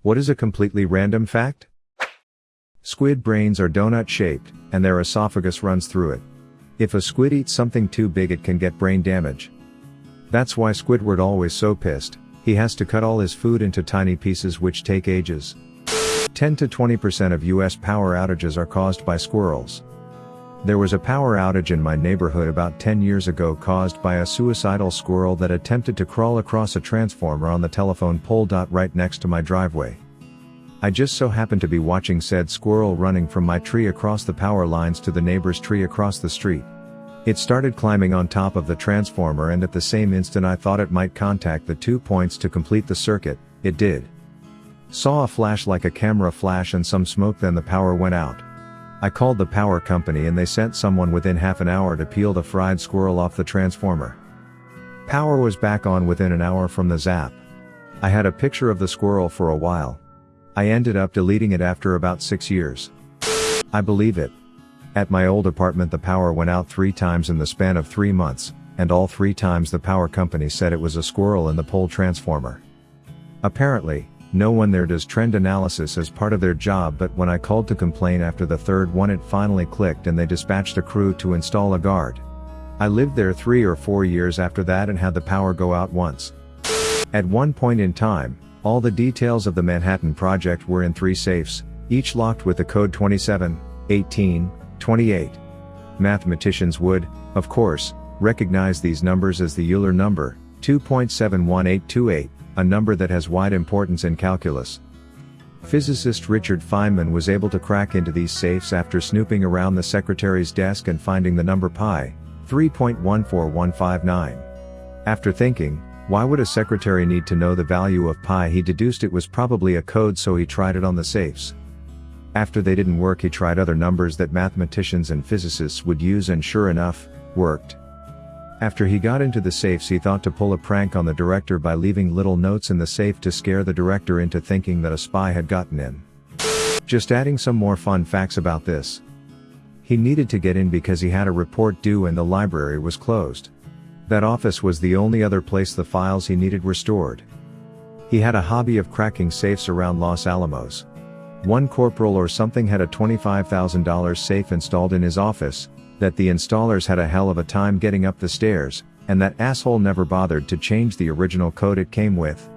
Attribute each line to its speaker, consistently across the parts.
Speaker 1: What is a completely random fact? Squid brains are donut-shaped, and their esophagus runs through it. If a squid eats something too big it can get brain damage. That's why Squidward always so pissed, he has to cut all his food into tiny pieces which take ages. 10 to 20% of US power outages are caused by squirrels. There was a power outage in my neighborhood about 10 years ago caused by a suicidal squirrel that attempted to crawl across a transformer on the telephone pole. Right next to my driveway. I just so happened to be watching said squirrel running from my tree across the power lines to the neighbor's tree across the street. It started climbing on top of the transformer, and at the same instant I thought it might contact the 2 points to complete the circuit. It did. Saw a flash like a camera flash and some smoke, then the power went out. I called the power company and they sent someone within half an hour to peel the fried squirrel off the transformer. Power was back on within an hour from the zap. I had a picture of the squirrel for a while. I ended up deleting it after about 6 years. I believe it. At my old apartment the power went out 3 times in the span of 3 months, and all 3 times the power company said it was a squirrel in the pole transformer. Apparently, no one there does trend analysis as part of their job, but when I called to complain after the 3rd one it finally clicked and they dispatched a crew to install a guard. I lived there 3 or 4 years after that and had the power go out once. At one point in time, all the details of the Manhattan Project were in 3 safes, each locked with the code 27, 18, 28. Mathematicians would, of course, recognize these numbers as the Euler number, 2.71828, a number that has wide importance in calculus. Physicist Richard Feynman was able to crack into these safes after snooping around the secretary's desk and finding the number pi, 3.14159. After thinking, why would a secretary need to know the value of pi? He deduced it was probably a code, so he tried it on the safes. After they didn't work he tried other numbers that mathematicians and physicists would use, and sure enough, worked. After he got into the safes he thought to pull a prank on the director by leaving little notes in the safe to scare the director into thinking that a spy had gotten in. Just adding some more fun facts about this. He needed to get in because he had a report due and the library was closed. That office was the only other place the files he needed were stored. He had a hobby of cracking safes around Los Alamos. One corporal or something had a $25,000 safe installed in his office, that the installers had a hell of a time getting up the stairs, and that asshole never bothered to change the original code it came with.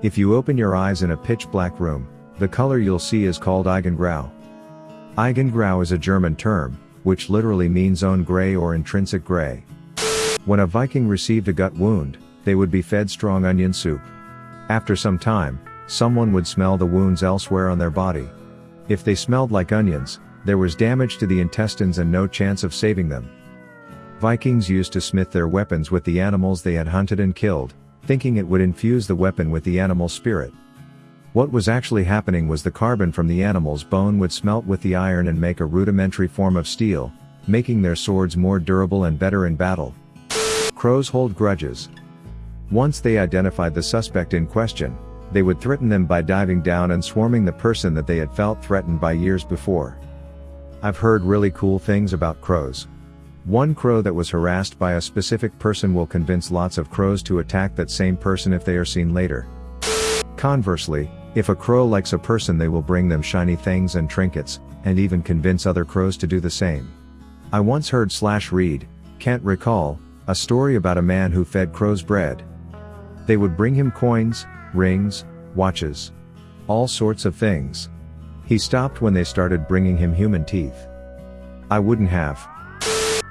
Speaker 1: If you open your eyes in a pitch black room, the color you'll see is called Eigengrau. Eigengrau is a German term, which literally means own gray or intrinsic gray. When a Viking received a gut wound, they would be fed strong onion soup. After some time, someone would smell the wounds elsewhere on their body. If they smelled like onions, there was damage to the intestines and no chance of saving them. Vikings used to smith their weapons with the animals they had hunted and killed, thinking it would infuse the weapon with the animal spirit. What was actually happening was the carbon from the animal's bone would smelt with the iron and make a rudimentary form of steel, making their swords more durable and better in battle. Crows hold grudges. Once they identified the suspect in question, they would threaten them by diving down and swarming the person that they had felt threatened by years before. I've heard really cool things about crows. One crow that was harassed by a specific person will convince lots of crows to attack that same person if they are seen later. Conversely, if a crow likes a person they will bring them shiny things and trinkets, and even convince other crows to do the same. I once heard / read, can't recall, a story about a man who fed crows bread. They would bring him coins, rings, watches. All sorts of things. He stopped when they started bringing him human teeth. I wouldn't have.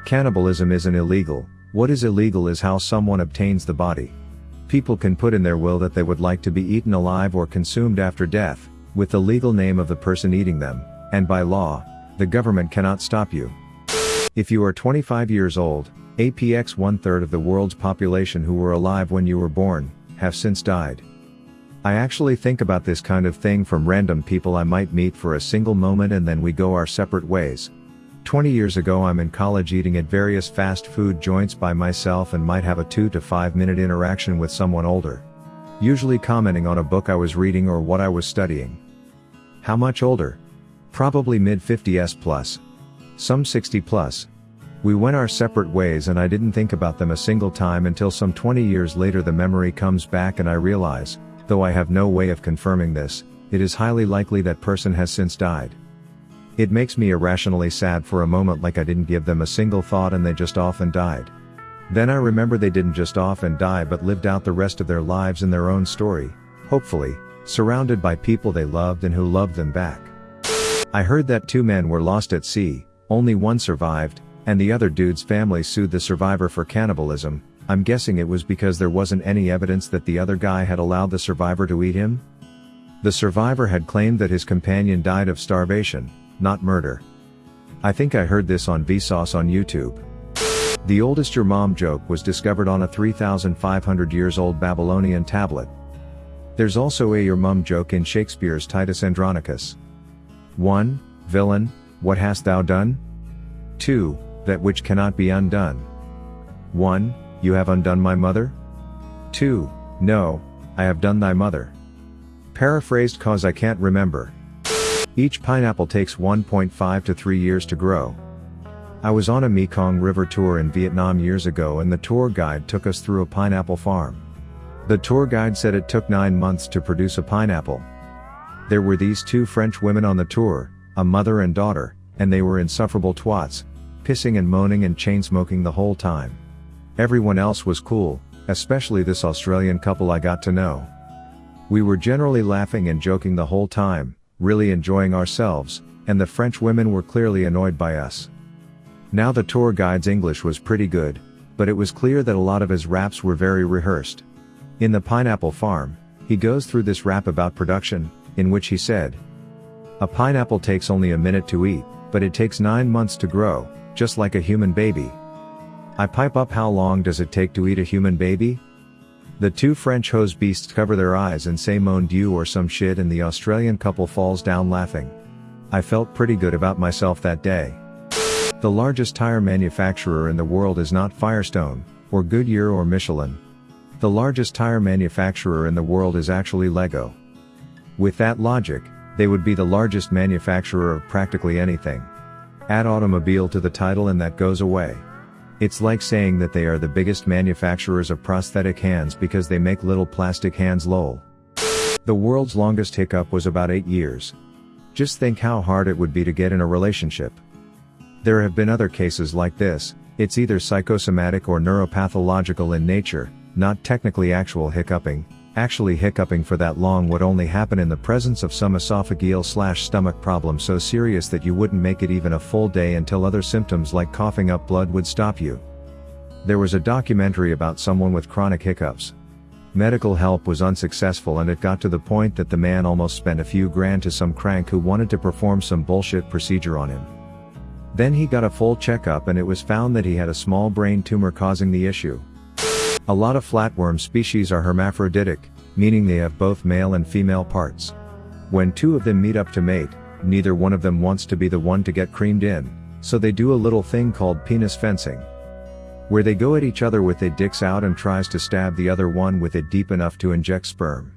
Speaker 1: Cannibalism isn't illegal. What is illegal is how someone obtains the body. People can put in their will that they would like to be eaten alive or consumed after death, with the legal name of the person eating them, and by law, the government cannot stop you. If you are 25 years old, apx 1/3 of the world's population who were alive when you were born, have since died. I actually think about this kind of thing from random people I might meet for a single moment and then we go our separate ways. 20 years ago I'm in college eating at various fast food joints by myself and might have a 2 to 5 minute interaction with someone older. Usually commenting on a book I was reading or what I was studying. How much older? Probably mid-50s plus. Some 60 plus. We went our separate ways and I didn't think about them a single time until some 20 years later the memory comes back and I realize, though I have no way of confirming this, it is highly likely that person has since died. It makes me irrationally sad for a moment, like I didn't give them a single thought and they just off and died. Then I remember they didn't just off and die but lived out the rest of their lives in their own story, hopefully, surrounded by people they loved and who loved them back. I heard that 2 men were lost at sea, only one survived, and the other dude's family sued the survivor for cannibalism. I'm guessing it was because there wasn't any evidence that the other guy had allowed the survivor to eat him? The survivor had claimed that his companion died of starvation, not murder. I think I heard this on Vsauce on YouTube. The oldest your mom joke was discovered on a 3,500 years old Babylonian tablet. There's also a your mum joke in Shakespeare's Titus Andronicus. 1. Villain, what hast thou done? 2. That which cannot be undone. 1. You have undone my mother? 2. No, I have done thy mother. Paraphrased cause I can't remember. Each pineapple takes 1.5 to 3 years to grow. I was on a Mekong River tour in Vietnam years ago and the tour guide took us through a pineapple farm. The tour guide said it took 9 months to produce a pineapple. There were these 2 French women on the tour, a mother and daughter, and they were insufferable twats, pissing and moaning and chain-smoking the whole time. Everyone else was cool, especially this Australian couple I got to know. We were generally laughing and joking the whole time, really enjoying ourselves, and the French women were clearly annoyed by us. Now the tour guide's English was pretty good, but it was clear that a lot of his raps were very rehearsed. In the pineapple farm, he goes through this rap about production, in which he said, "A pineapple takes only a minute to eat, but it takes 9 months to grow, just like a human baby." I pipe up, how long does it take to eat a human baby? The 2 French hose beasts cover their eyes and say mon Dieu or some shit and the Australian couple falls down laughing. I felt pretty good about myself that day. The largest tire manufacturer in the world is not Firestone, or Goodyear or Michelin. The largest tire manufacturer in the world is actually Lego. With that logic, they would be the largest manufacturer of practically anything. Add automobile to the title and that goes away. It's like saying that they are the biggest manufacturers of prosthetic hands because they make little plastic hands, lol. The world's longest hiccup was about 8 years. Just think how hard it would be to get in a relationship. There have been other cases like this. It's either psychosomatic or neuropathological in nature, not technically actual hiccuping. Actually hiccuping for that long would only happen in the presence of some esophageal/stomach problem so serious that you wouldn't make it even a full day until other symptoms like coughing up blood would stop you. There was a documentary about someone with chronic hiccups. Medical help was unsuccessful and it got to the point that the man almost spent a few grand to some crank who wanted to perform some bullshit procedure on him. Then he got a full checkup and it was found that he had a small brain tumor causing the issue. A lot of flatworm species are hermaphroditic, meaning they have both male and female parts. When 2 of them meet up to mate, neither one of them wants to be the one to get creamed in, so they do a little thing called penis fencing, where they go at each other with their dicks out and tries to stab the other one with it deep enough to inject sperm.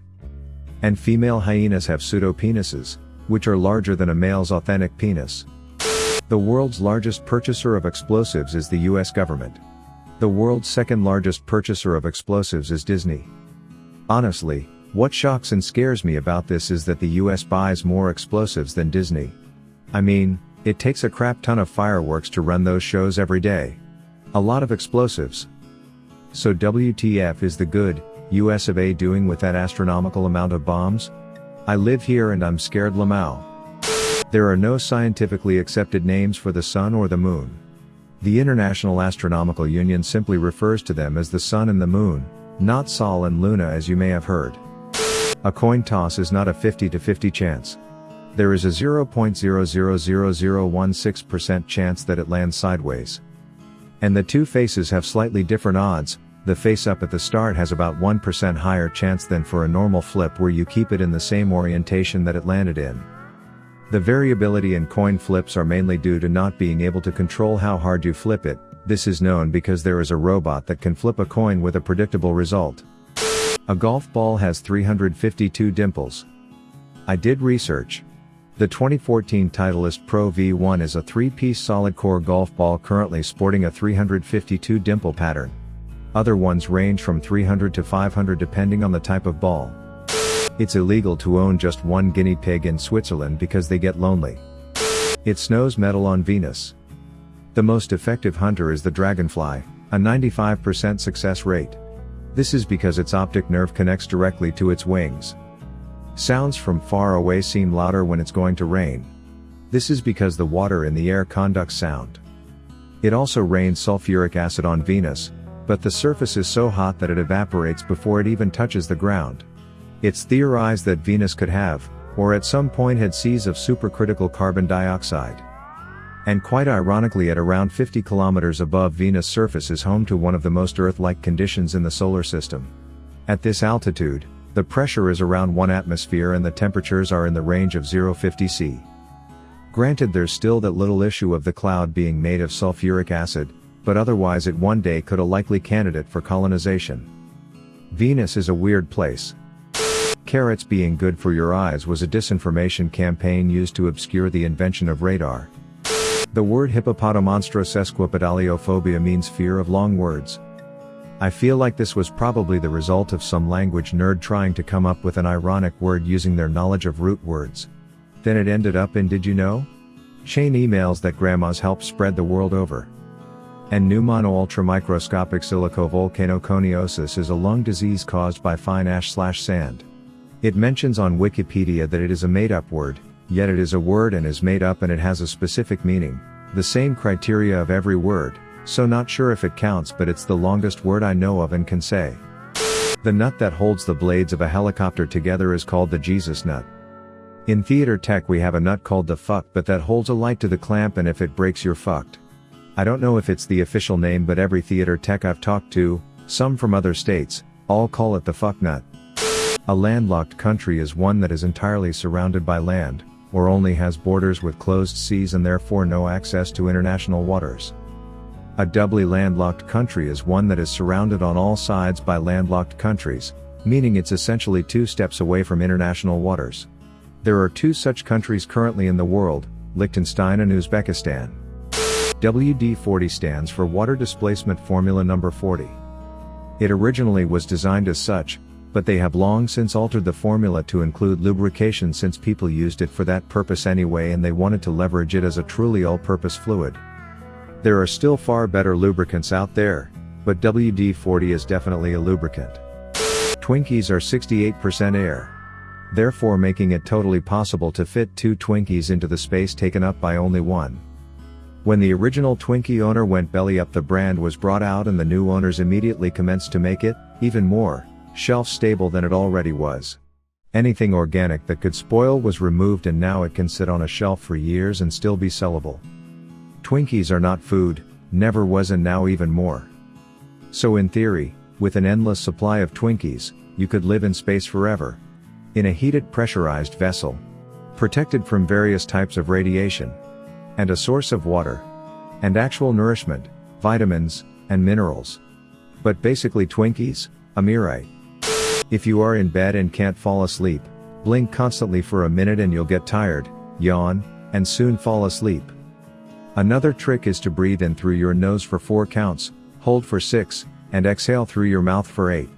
Speaker 1: And female hyenas have pseudopenises, which are larger than a male's authentic penis. The world's largest purchaser of explosives is the US government. The world's second largest purchaser of explosives is Disney. Honestly, what shocks and scares me about this is that the US buys more explosives than Disney. I mean, it takes a crap ton of fireworks to run those shows every day. A lot of explosives. So WTF is the good US of A doing with that astronomical amount of bombs? I live here and I'm scared Lamau. There are no scientifically accepted names for the sun or the moon. The International Astronomical Union simply refers to them as the Sun and the Moon, not Sol and Luna as you may have heard. A coin toss is not a 50-50 chance. There is a 0.000016% chance that it lands sideways. And the 2 faces have slightly different odds. The face up at the start has about 1% higher chance than for a normal flip where you keep it in the same orientation that it landed in. The variability in coin flips are mainly due to not being able to control how hard you flip it. This is known because there is a robot that can flip a coin with a predictable result. A golf ball has 352 dimples. I did research. The 2014 Titleist Pro V1 is a 3-piece solid core golf ball currently sporting a 352 dimple pattern. Other ones range from 300 to 500 depending on the type of ball. It's illegal to own just one guinea pig in Switzerland because they get lonely. It snows metal on Venus. The most effective hunter is the dragonfly, a 95% success rate. This is because its optic nerve connects directly to its wings. Sounds from far away seem louder when it's going to rain. This is because the water in the air conducts sound. It also rains sulfuric acid on Venus, but the surface is so hot that it evaporates before it even touches the ground. It's theorized that Venus could have, or at some point had seas of supercritical carbon dioxide. And quite ironically, at around 50 kilometers above Venus' surface is home to one of the most Earth-like conditions in the solar system. At this altitude, the pressure is around 1 atmosphere and the temperatures are in the range of 050 C. Granted, there's still that little issue of the cloud being made of sulfuric acid, but otherwise it one day could a likely candidate for colonization. Venus is a weird place. Carrots being good for your eyes was a disinformation campaign used to obscure the invention of radar. The word hippopotamonstrosesquipedaliophobia means fear of long words. I feel like this was probably the result of some language nerd trying to come up with an ironic word using their knowledge of root words. Then it ended up in did you know? Chain emails that grandmas help spread the world over. And pneumono-ultramicroscopic silicovolcanoconiosis is a lung disease caused by fine ash/sand. It mentions on Wikipedia that it is a made-up word, yet it is a word and is made up and it has a specific meaning, the same criteria of every word, so not sure if it counts, but it's the longest word I know of and can say. The nut that holds the blades of a helicopter together is called the Jesus nut. In theater tech we have a nut called the fuck, but that holds a light to the clamp and if it breaks you're fucked. I don't know if it's the official name, but every theater tech I've talked to, some from other states, all call it the fuck nut. A landlocked country is one that is entirely surrounded by land, or only has borders with closed seas and therefore no access to international waters. A doubly landlocked country is one that is surrounded on all sides by landlocked countries, meaning it's essentially 2 steps away from international waters. There are 2 such countries currently in the world, Liechtenstein and Uzbekistan. WD-40 stands for Water Displacement Formula Number 40. It originally was designed as such, but they have long since altered the formula to include lubrication since people used it for that purpose anyway and they wanted to leverage it as a truly all-purpose fluid. There are still far better lubricants out there, but WD-40 is definitely a lubricant. Twinkies are 68% air, therefore making it totally possible to fit 2 Twinkies into the space taken up by only one. When the original Twinkie owner went belly up, the brand was brought out and the new owners immediately commenced to make it, even more, shelf-stable than it already was. Anything organic that could spoil was removed and now it can sit on a shelf for years and still be sellable. Twinkies are not food, never was and now even more. So in theory, with an endless supply of Twinkies, you could live in space forever. In a heated pressurized vessel. Protected from various types of radiation. And a source of water. And actual nourishment, vitamins, and minerals. But basically Twinkies, right. If you are in bed and can't fall asleep, blink constantly for a minute and you'll get tired, yawn, and soon fall asleep. Another trick is to breathe in through your nose for 4 counts, hold for 6, and exhale through your mouth for 8.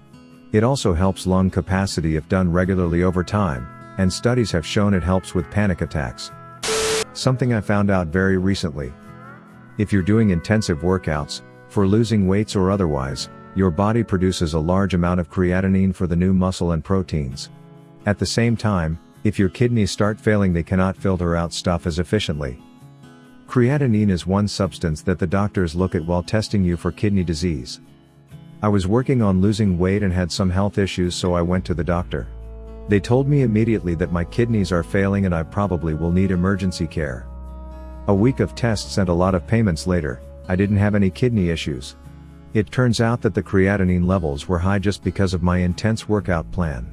Speaker 1: It also helps lung capacity if done regularly over time, and studies have shown it helps with panic attacks. Something I found out very recently. If you're doing intensive workouts, for losing weights or otherwise, your body produces a large amount of creatinine for the new muscle and proteins. At the same time, if your kidneys start failing, they cannot filter out stuff as efficiently. Creatinine is one substance that the doctors look at while testing you for kidney disease. I was working on losing weight and had some health issues, so I went to the doctor. They told me immediately that my kidneys are failing and I probably will need emergency care. A week of tests and a lot of payments later, I didn't have any kidney issues. It turns out that the creatinine levels were high just because of my intense workout plan.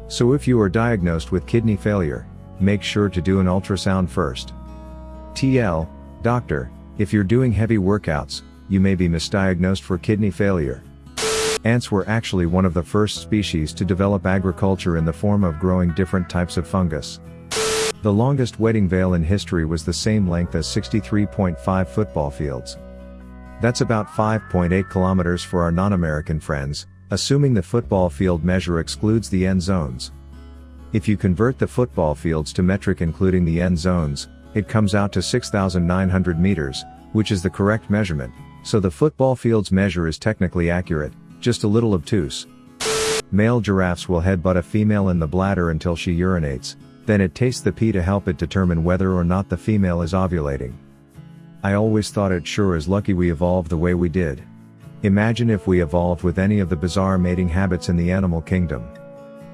Speaker 1: So if you are diagnosed with kidney failure, make sure to do an ultrasound first. TL, doctor, if you're doing heavy workouts, you may be misdiagnosed for kidney failure. Ants were actually one of the first species to develop agriculture in the form of growing different types of fungus. The longest wedding veil in history was the same length as 63.5 football fields. That's about 5.8 kilometers for our non-American friends, assuming the football field measure excludes the end zones. If you convert the football fields to metric including the end zones, it comes out to 6,900 meters, which is the correct measurement, so the football field's measure is technically accurate, just a little obtuse. Male giraffes will headbutt a female in the bladder until she urinates, then it tastes the pee to help it determine whether or not the female is ovulating. I always thought it sure is lucky we evolved the way we did. Imagine if we evolved with any of the bizarre mating habits in the animal kingdom.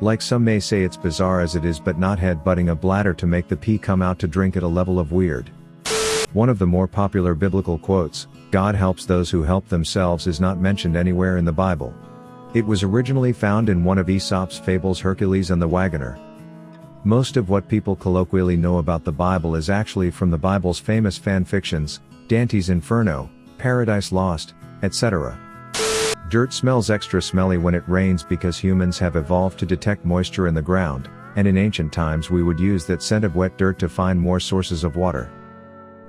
Speaker 1: Like some may say it's bizarre as it is, but not headbutting a bladder to make the pee come out to drink at a level of weird. One of the more popular biblical quotes, "God helps those who help themselves," is not mentioned anywhere in the Bible. It was originally found in one of Aesop's fables, Hercules and the Wagoner. Most of what people colloquially know about the Bible is actually from the Bible's famous fan fictions, Dante's Inferno, Paradise Lost, etc. Dirt smells extra smelly when it rains because humans have evolved to detect moisture in the ground, and in ancient times we would use that scent of wet dirt to find more sources of water.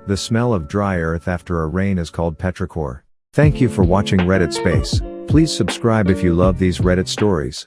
Speaker 1: The smell of dry earth after a rain is called petrichor. Thank you for watching Reddit Space. Please subscribe if you love these Reddit stories.